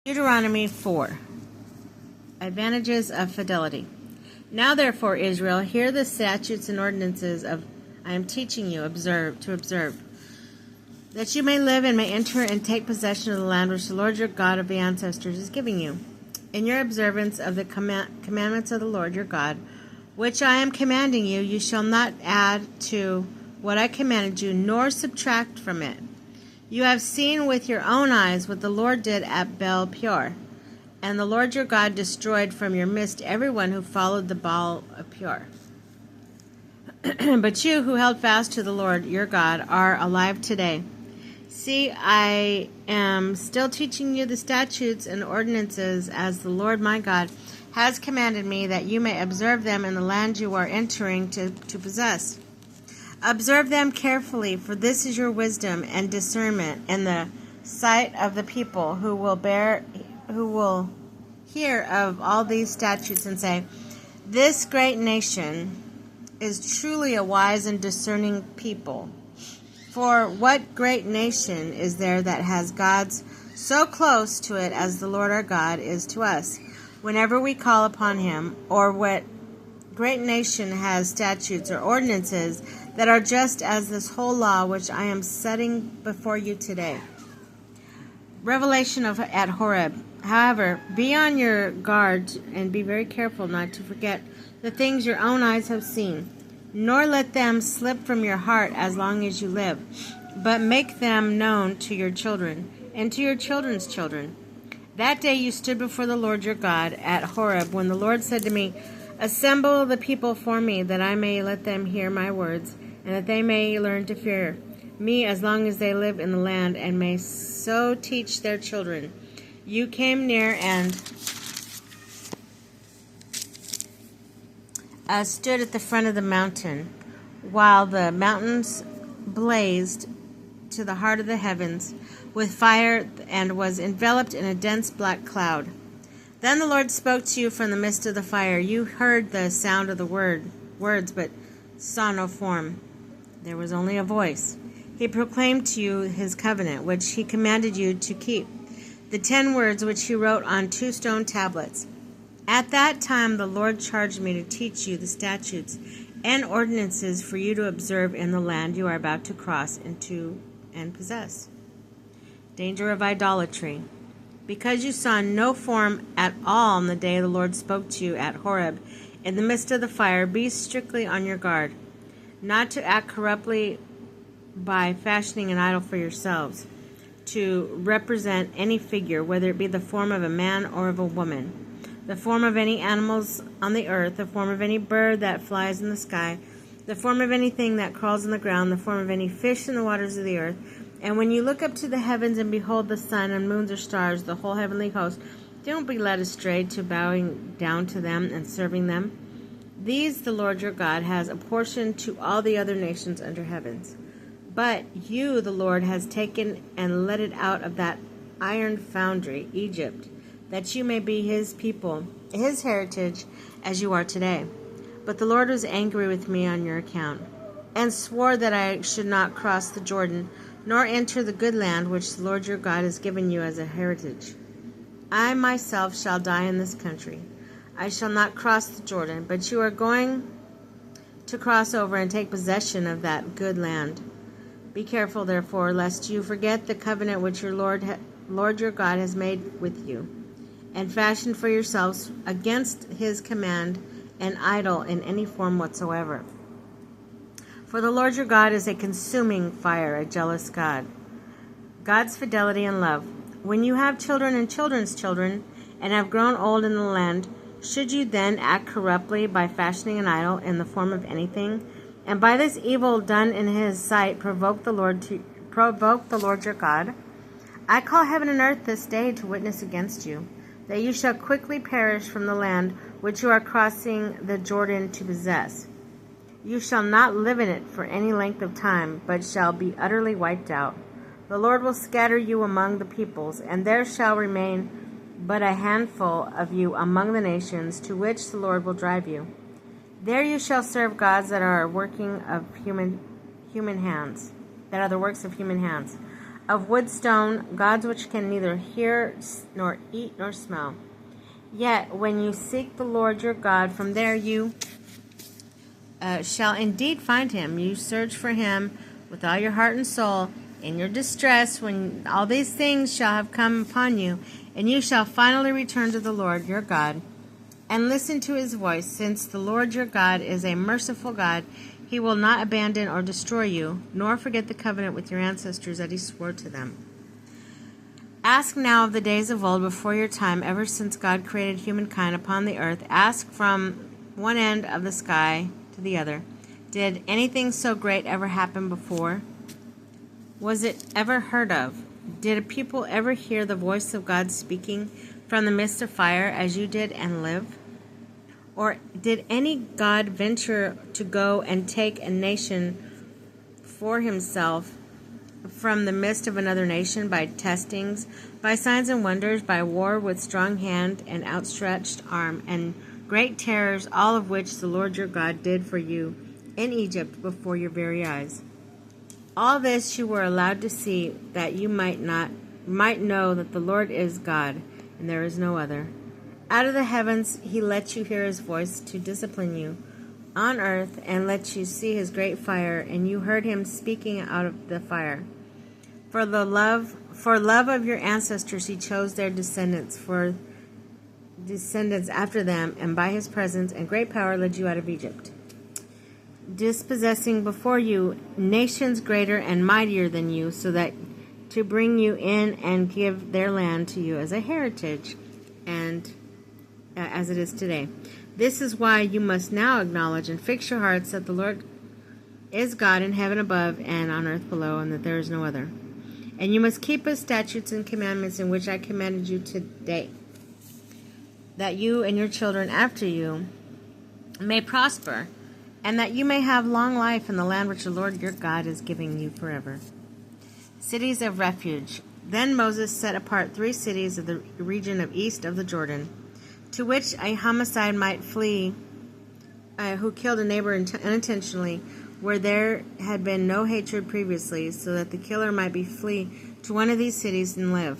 Deuteronomy 4. Advantages of fidelity. Now therefore, Israel, hear the statutes and ordinances I am teaching you to observe, that you may live and may enter and take possession of the land which the Lord your God of the ancestors is giving you. In your observance of the commandments of the Lord your God, which I am commanding you, you shall not add to what I commanded you, nor subtract from it. You have seen with your own eyes what the Lord did at Baal Peor, and the Lord your God destroyed from your midst everyone who followed the Baal of Peor. But you who held fast to the Lord your God are alive today. See, I am still teaching you the statutes and ordinances as the Lord my God has commanded me, that you may observe them in the land you are entering to possess. Observe them carefully, for this is your wisdom and discernment in the sight of the people who will hear of all these statutes and say, this great nation is truly a wise and discerning people. For what great nation is there that has gods so close to it as the Lord our God is to us, whenever we call upon him? Or what great nation has statutes or ordinances that are just as this whole law which I am setting before you today? Revelation at Horeb. However, be on your guard and be very careful not to forget the things your own eyes have seen, nor let them slip from your heart as long as you live, but make them known to your children and to your children's children. That day you stood before the Lord your God at Horeb, when the Lord said to me, assemble the people for me, that I may let them hear my words, and that they may learn to fear me as long as they live in the land, and may so teach their children. You came near and stood at the front of the mountain, while the mountains blazed to the heart of the heavens with fire, and was enveloped in a dense black cloud. Then the Lord spoke to you from the midst of the fire. You heard the sound of the words, but saw no form. There was only a voice. He proclaimed to you his covenant, which he commanded you to keep, the 10 words which he wrote on 2 stone tablets. At that time the Lord charged me to teach you the statutes and ordinances for you to observe in the land you are about to cross into and possess. Danger of idolatry. Because you saw no form at all on the day the Lord spoke to you at Horeb in the midst of the fire, be strictly on your guard, not to act corruptly by fashioning an idol for yourselves, to represent any figure, whether it be the form of a man or of a woman, the form of any animals on the earth, the form of any bird that flies in the sky, the form of anything that crawls on the ground, the form of any fish in the waters of the earth. And when you look up to the heavens and behold the sun and moons or stars, the whole heavenly host, don't be led astray to bowing down to them and serving them. These the Lord your God has apportioned to all the other nations under heavens. But you the Lord has taken and led it out of that iron foundry, Egypt, that you may be his people, his heritage, as you are today. But the Lord was angry with me on your account, and swore that I should not cross the Jordan, nor enter the good land which the Lord your God has given you as a heritage. I myself shall die in this country. I shall not cross the Jordan, but you are going to cross over and take possession of that good land. Be careful, therefore, lest you forget the covenant which your Lord your God has made with you, and fashion for yourselves against his command an idol in any form whatsoever. For the Lord your God is a consuming fire, a jealous God. God's fidelity and love. When you have children and children's children, and have grown old in the land, should you then act corruptly by fashioning an idol in the form of anything, and by this evil done in his sight provoke the Lord your God? I call heaven and earth this day to witness against you, that you shall quickly perish from the land which you are crossing the Jordan to possess. You shall not live in it for any length of time, but shall be utterly wiped out. The Lord will scatter you among the peoples, and there shall remain but a handful of you among the nations to which the Lord will drive you. There you shall serve gods that are the works of human hands. of wood, stone, gods which can neither hear nor eat nor smell. Yet when you seek the Lord your God, from there you shall indeed find him. You search for him with all your heart and soul. In your distress, when all these things shall have come upon you, and you shall finally return to the Lord your God, and listen to his voice, since the Lord your God is a merciful God. He will not abandon or destroy you, nor forget the covenant with your ancestors that he swore to them. Ask now of the days of old, before your time, ever since God created humankind upon the earth. Ask from one end of the sky to the other. Did anything so great ever happen before? Was it ever heard of? Did a people ever hear the voice of God speaking from the midst of fire as you did and live? Or did any God venture to go and take a nation for himself from the midst of another nation by testings, by signs and wonders, by war with strong hand and outstretched arm, and great terrors, all of which the Lord your God did for you in Egypt before your very eyes? All this you were allowed to see, that you might know that the Lord is God, and there is no other. Out of the heavens he let you hear his voice to discipline you on earth, and let you see his great fire, and you heard him speaking out of the fire. For love of your ancestors he chose their descendants after them, and by his presence and great power led you out of Egypt, dispossessing before you nations greater and mightier than you, so that to bring you in and give their land to you as a heritage, and as it is today. This is why you must now acknowledge and fix your hearts that the Lord is God in heaven above and on earth below, and that there is no other. And you must keep his statutes and commandments in which I commanded you today, that you and your children after you may prosper, and that you may have long life in the land which the Lord your God is giving you forever. Cities of refuge. Then Moses set apart 3 cities of the region of east of the Jordan, to which a homicide might flee, who killed a neighbor unintentionally, where there had been no hatred previously, so that the killer might flee to one of these cities and live.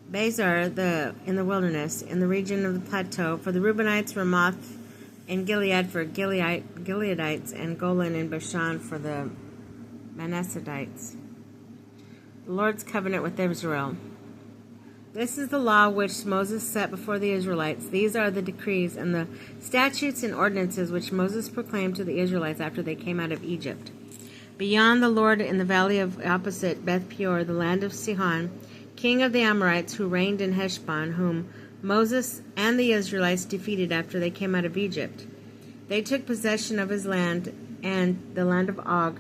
Bezar, in the wilderness, in the region of the plateau, for the Reubenites, Ramoth and Gilead for Gileadites, and Golan in Bashan for the Manassadites. The Lord's covenant with Israel. This is the law which Moses set before the Israelites. These are the decrees and the statutes and ordinances which Moses proclaimed to the Israelites after they came out of Egypt. Beyond the Lord, in the valley opposite Beth Peor, the land of Sihon, king of the Amorites, who reigned in Heshbon, whom Moses and the Israelites defeated after they came out of Egypt. They took possession of his land and the land of Og,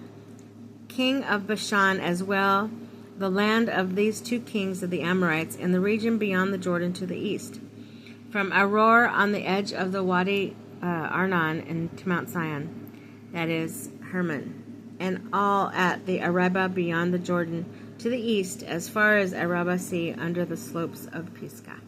king of Bashan, as well the land of these 2 kings of the Amorites, in the region beyond the Jordan to the east, from Aror on the edge of the Wadi Arnon and to Mount Sion, that is Hermon, and all at the Arabah beyond the Jordan to the east, as far as Arabah Sea under the slopes of Pisgah.